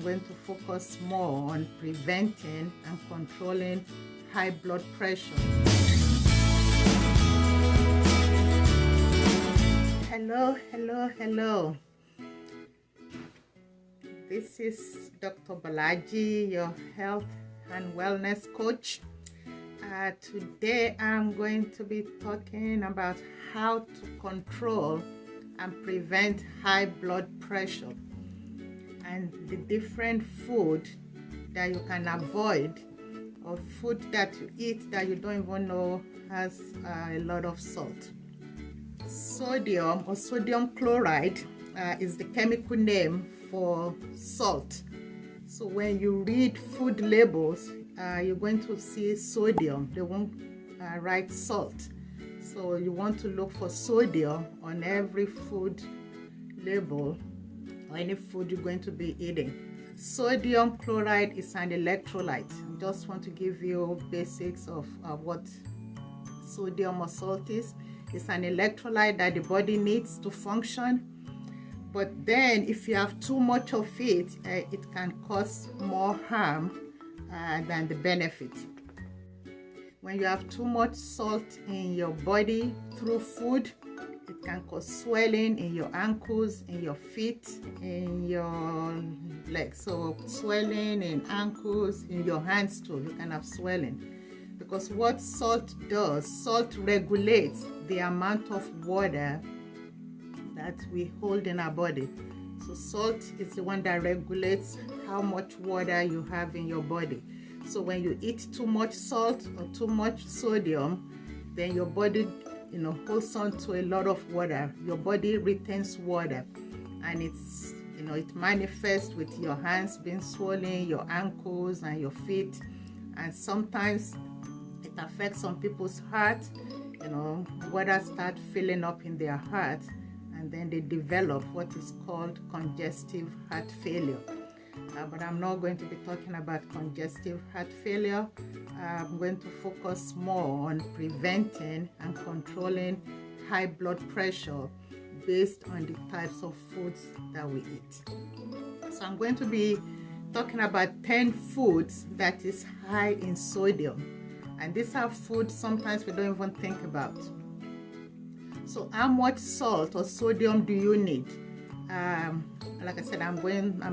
I'm going to focus more on preventing and controlling high blood pressure. Hello. This is Dr. Balaji, your health and wellness coach. Today I'm going to be talking about how to control and prevent high blood pressure and the different food that you can avoid, or food that you eat that you don't even know has a lot of salt. Sodium or sodium chloride is the chemical name for salt. So when you read food labels, you're going to see sodium. They won't write salt. So you want to look for sodium on every food label or any food you're going to be eating. Sodium chloride is an electrolyte. I just want to give you basics of what sodium or salt is. It's an electrolyte that the body needs to function. But then if you have too much of it, it can cause more harm than the benefit. When you have too much salt in your body through food, it can cause swelling in your ankles, in your feet, in your legs. So swelling in ankles, in your hands too, you can have swelling. Because what salt does, salt regulates the amount of water that we hold in our body. So salt is the one that regulates how much water you have in your body. So when you eat too much salt or too much sodium, then your body holds on to a lot of water. Your body retains water, and it's it manifests with your hands being swollen, your ankles and your feet, and sometimes it affects some people's heart. Water start filling up in their heart, and then they develop what is called congestive heart failure. But I'm not going to be talking about congestive heart failure. I'm going to focus more on preventing and controlling high blood pressure based on the types of foods that we eat. So I'm going to be talking about 10 foods that is high in sodium. And these are foods sometimes we don't even think about. So how much salt or sodium do you need? Like I said, I'm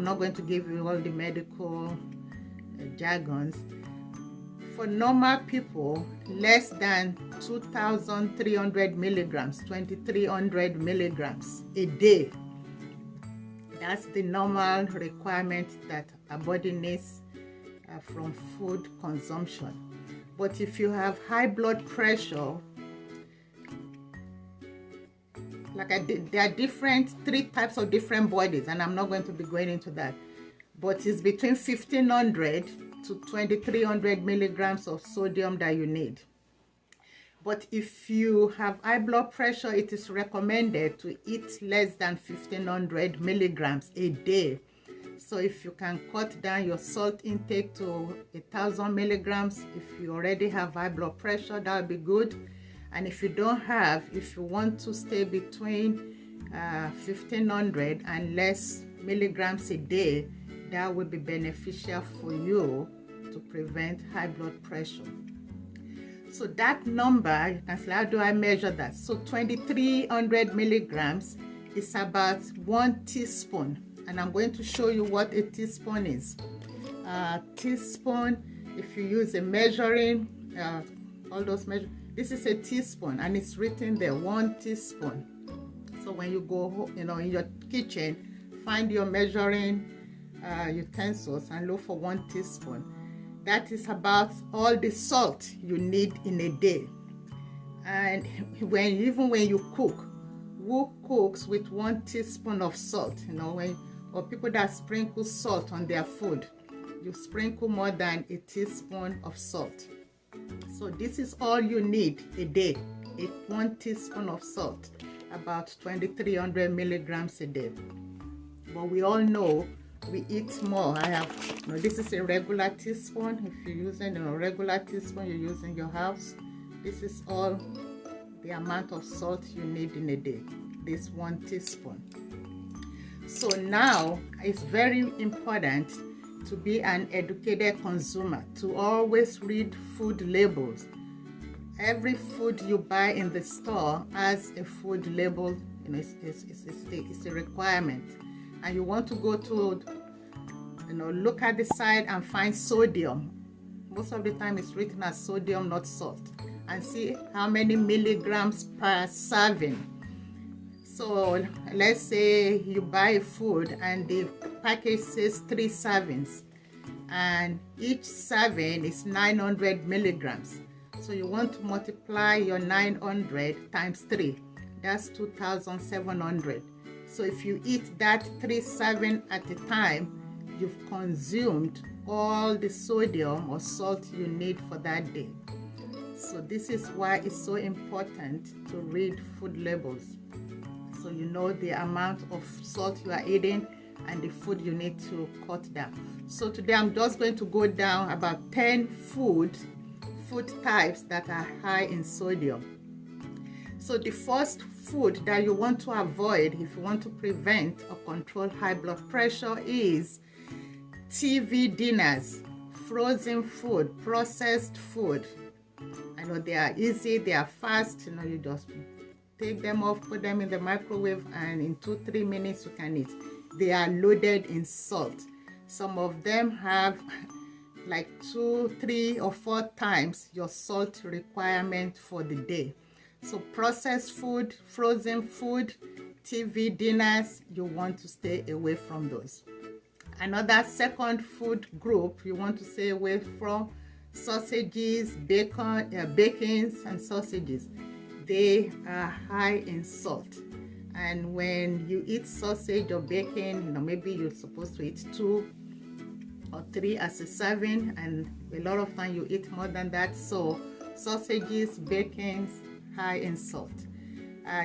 not going to give you all the medical jargons. For normal people, less than 2,300 milligrams, 2,300 milligrams a day. That's the normal requirement that our body needs from food consumption. But if you have high blood pressure, there are three types of different bodies, and I'm not going to be going into that. But it's between 1,500 to 2,300 milligrams of sodium that you need. But if you have high blood pressure, it is recommended to eat less than 1,500 milligrams a day. So if you can cut down your salt intake to 1,000 milligrams, if you already have high blood pressure, that would be good. And if you don't have, if you want to stay between 1,500 and less milligrams a day, that will be beneficial for you to prevent high blood pressure. So that number, you can say, how do I measure that? So 2,300 milligrams is about 1 teaspoon. And I'm going to show you what a teaspoon is. Teaspoon, if you use a measuring, all those measure. This is a teaspoon, and it's written there, 1 teaspoon. So when you go, in your kitchen, find your measuring utensils and look for 1 teaspoon. That is about all the salt you need in a day. And even when you cook, who cooks with 1 teaspoon of salt? Or people that sprinkle salt on their food, you sprinkle more than a teaspoon of salt. So this is all you need a day, 1 teaspoon of salt, about 2,300 milligrams a day. But we all know we eat more. This is a regular teaspoon. If you're using a regular teaspoon you use in your house, this is all the amount of salt you need in a day, this 1 teaspoon. So now it's very important to be an educated consumer, to always read food labels. Every food you buy in the store has a food label. You know, it's a requirement, and you want to go to, look at the side and find sodium. Most of the time it's written as sodium, not salt, and see how many milligrams per serving. So let's say you buy food and the package says 3 servings, and each serving is 900 milligrams. So you want to multiply your 900 times 3. That's 2,700. So if you eat that 3 serving at a time, you've consumed all the sodium or salt you need for that day. So this is why it's so important to read food labels, so you know the amount of salt you are eating and the food you need to cut down. So today I'm just going to go down about 10 food types that are high in sodium. So the first food that you want to avoid if you want to prevent or control high blood pressure is TV dinners, frozen food, processed food. I know they are easy, they are fast, you just take them off, put them in the microwave, and in 2-3 minutes you can eat. They are loaded in salt. Some of them have like 2, 3, or 4 times your salt requirement for the day. So processed food, frozen food, TV dinners, you want to stay away from those. Another second food group you want to stay away from: sausages, bacons and sausages. They are high in salt, and when you eat sausage or bacon, maybe you're supposed to eat 2 or 3 as a serving, and a lot of time you eat more than that. So sausages, bacons, high in salt.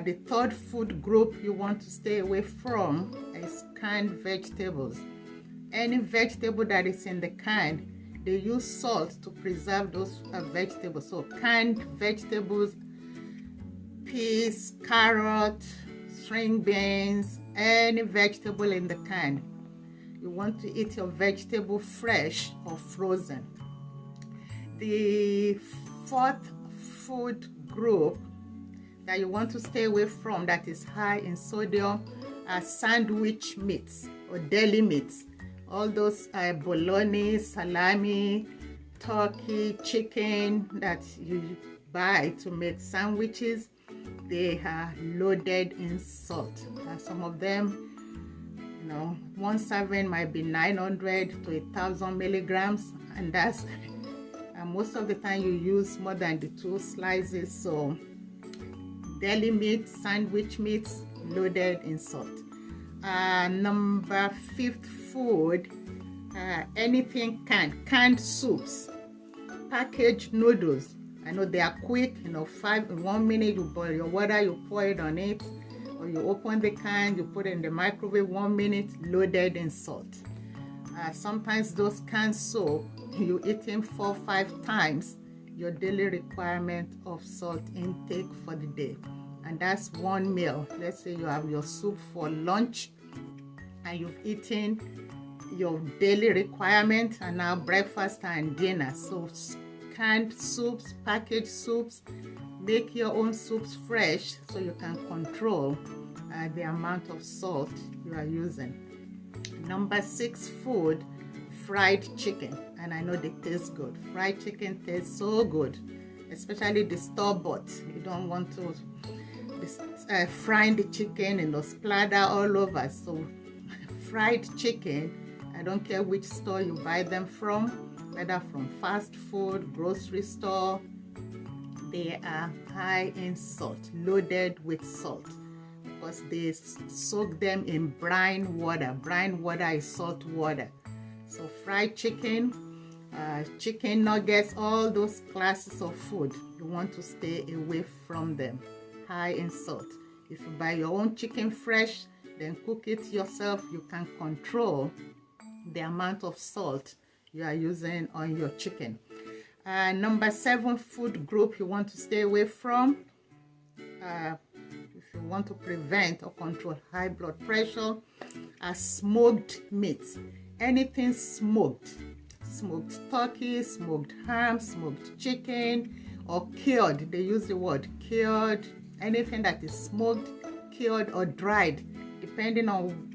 The third food group you want to stay away from is canned vegetables. Any vegetable that is in the can, they use salt to preserve those vegetables. So canned vegetables, peas, carrot, string beans, any vegetable in the can. You want to eat your vegetable fresh or frozen. The fourth food group that you want to stay away from that is high in sodium are sandwich meats or deli meats. All those bologna, salami, turkey, chicken that you buy to make sandwiches, they are loaded in salt. Some of them, one serving might be 900 to 1,000 milligrams, and that's most of the time you use more than the 2 slices. So deli meat, sandwich meats, loaded in salt. Number 5th food, anything canned soups, packaged noodles. I know they are quick, 1 minute you boil your water, you pour it on it, or you open the can, you put it in the microwave, 1 minute, loaded in salt. Sometimes those canned soup, you eat them 4 or 5 times your daily requirement of salt intake for the day, and that's 1 meal. Let's say you have your soup for lunch and you've eaten your daily requirement, and now breakfast and dinner. So canned soups, packaged soups, make your own soups fresh so you can control the amount of salt you are using. Number 6 food, fried chicken. And I know they taste good. Fried chicken tastes so good, especially the store-bought. You don't want to frying the chicken splatter all over. So fried chicken, I don't care which store you buy them from, whether from fast food, grocery store, they are high in salt, loaded with salt, because they soak them in brine water. Brine water is salt water. So fried chicken, chicken nuggets, all those classes of food, you want to stay away from them, high in salt. If you buy your own chicken fresh, then cook it yourself, you can control the amount of salt you are using on your chicken. Number 7 food group you want to stay away from, if you want to prevent or control high blood pressure are smoked meats. Anything smoked. Smoked turkey, smoked ham, smoked chicken, or cured. They use the word cured. Anything that is smoked, cured, or dried, depending on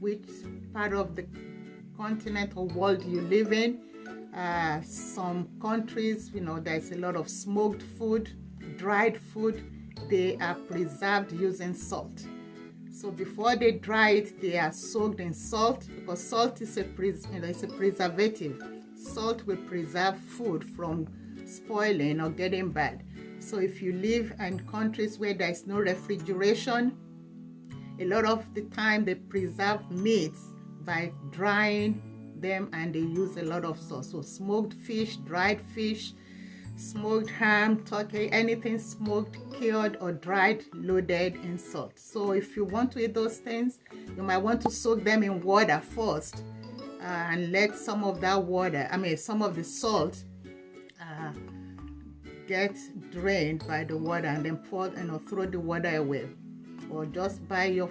which part of the continent or world you live in. Some countries, there's a lot of smoked food, dried food. They are preserved using salt. So before they dry it, they are soaked in salt, because salt is it's a preservative. Salt will preserve food from spoiling or getting bad. So if you live in countries where there is no refrigeration, a lot of the time they preserve meats by drying them, and they use a lot of salt. So smoked fish, dried fish, smoked ham, turkey, anything smoked, cured, or dried, loaded in salt. So if you want to eat those things, you might want to soak them in water first, and let some of that water, some of the salt get drained by the water, and then pour, throw the water away. Or just buy your,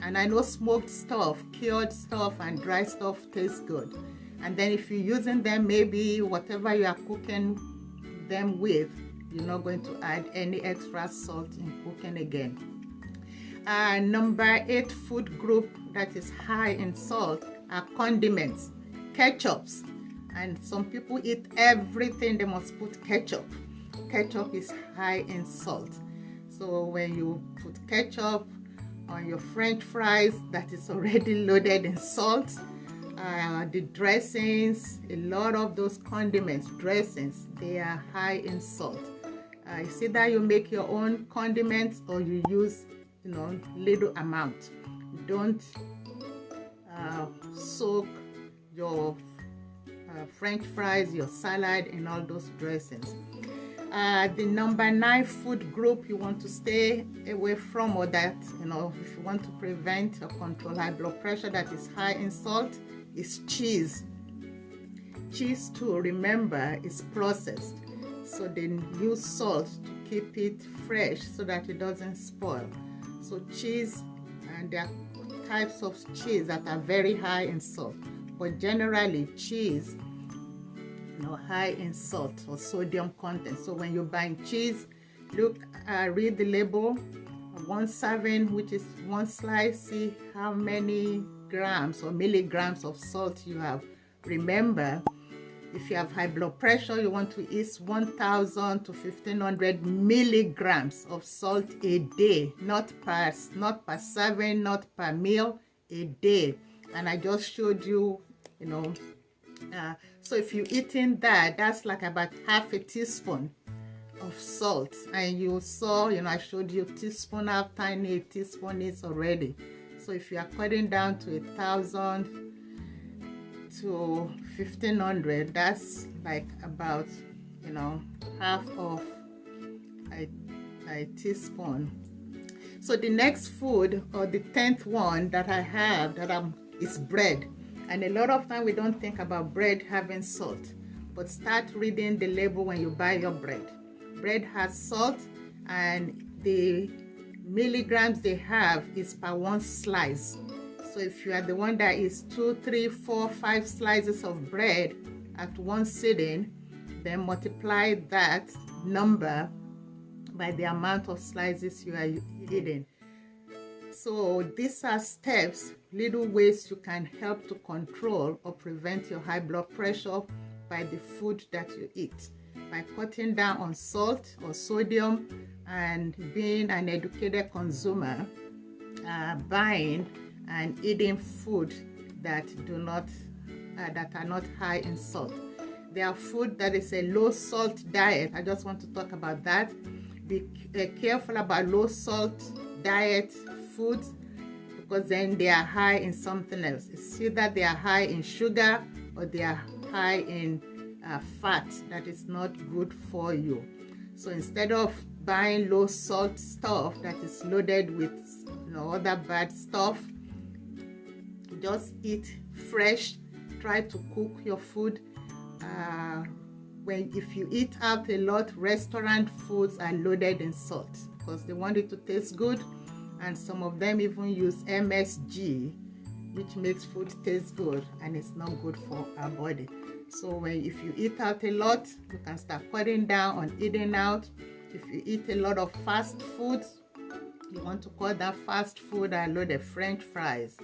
and I know smoked stuff, cured stuff, and dry stuff tastes good. And then if you're using them, maybe whatever you are cooking them with, you're not going to add any extra salt in cooking again. Number 8 food group that is high in salt are condiments, ketchups. And some people eat everything, they must put ketchup. Ketchup is high in salt. So when you put ketchup on your French fries, that is already loaded in salt. The dressings, a lot of those condiments, dressings, they are high in salt. It's either you make your own condiments or you use, little amount. Don't soak your French fries, your salad, and all those dressings. The number 9 food group you want to stay away from, or that, if you want to prevent or control high blood pressure that is high in salt, is cheese. Cheese, too, remember, is processed. So they use salt to keep it fresh so that it doesn't spoil. So cheese, and there are types of cheese that are very high in salt. But generally, cheese, high in salt or sodium content. So when you're buying cheese, read the label. 1 serving, which is 1 slice, see how many grams or milligrams of salt you have. Remember, if you have high blood pressure, you want to eat 1,000 to 1,500 milligrams of salt a day, not per serving, not per meal, a day. And I just showed you, so if you're eating that, that's like about half a teaspoon of salt. And you saw, I showed you teaspoon, how tiny a teaspoon is already. So if you are cutting down to 1,000 to 1,500, that's like about, half of a teaspoon. So the next food, or the 10th one that I have is bread. And a lot of time we don't think about bread having salt, but start reading the label when you buy your bread. Bread has salt, and the milligrams they have is per 1 slice. So if you are the one that eats 2, 3, 4, 5 slices of bread at one sitting, then multiply that number by the amount of slices you are eating. So these are steps, little ways you can help to control or prevent your high blood pressure by the food that you eat. By cutting down on salt or sodium, and being an educated consumer, buying and eating food that are not high in salt. There are food that is a low salt diet. I just want to talk about that. Be careful about low salt diet foods, because then they are high in something else. It's either they are high in sugar or they are high in fat that is not good for you. So instead of buying low salt stuff that is loaded with other bad stuff, just eat fresh. Try to cook your food. If you eat out a lot, restaurant foods are loaded in salt. because they want it to taste good, and some of them even use MSG, which makes food taste good, and it's not good for our body. So if you eat out a lot, you can start cutting down on eating out. If you eat a lot of fast foods, you want to cut that fast food and loaded French fries,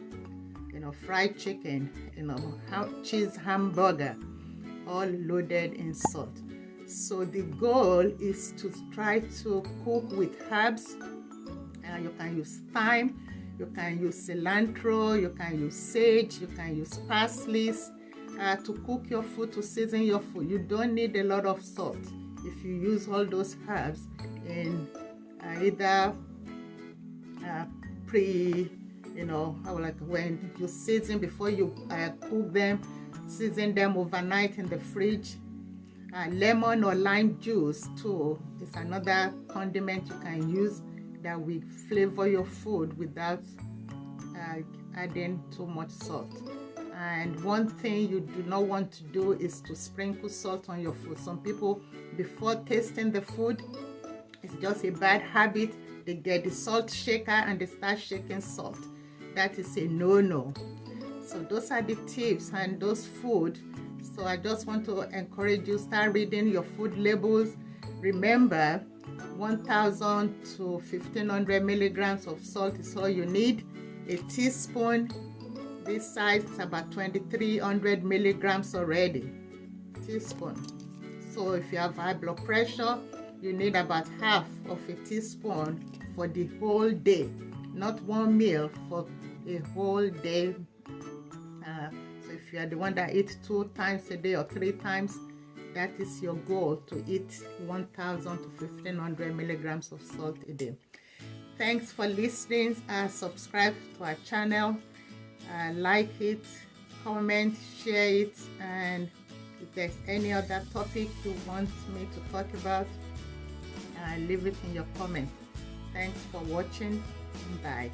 fried chicken, cheese hamburger, all loaded in salt. So the goal is to try to cook with herbs. You can use thyme, you can use cilantro, you can use sage, you can use parsley to cook your food, to season your food. You don't need a lot of salt if you use all those herbs in either when you season, before you cook them, season them overnight in the fridge. Lemon or lime juice too is another condiment you can use that will flavor your food without adding too much salt. And one thing you do not want to do is to sprinkle salt on your food. Some people, before tasting the food, it's just a bad habit. They get the salt shaker and they start shaking salt. That is a no-no. So those are the tips and those food. So I just want to encourage you, start reading your food labels. Remember, 1,000 to 1,500 milligrams of salt is all you need. A teaspoon this size is about 2,300 milligrams already. Teaspoon. So if you have high blood pressure, you need about half of a teaspoon for the whole day, not one meal, for a whole day. So if you are the one that eats 2 times a day or 3 times, that is your goal, to eat 1,000 to 1,500 milligrams of salt a day. Thanks for listening. Subscribe to our channel, like it, comment, share it, and if there's any other topic you want me to talk about, leave it in your comment. Thanks for watching. Bye.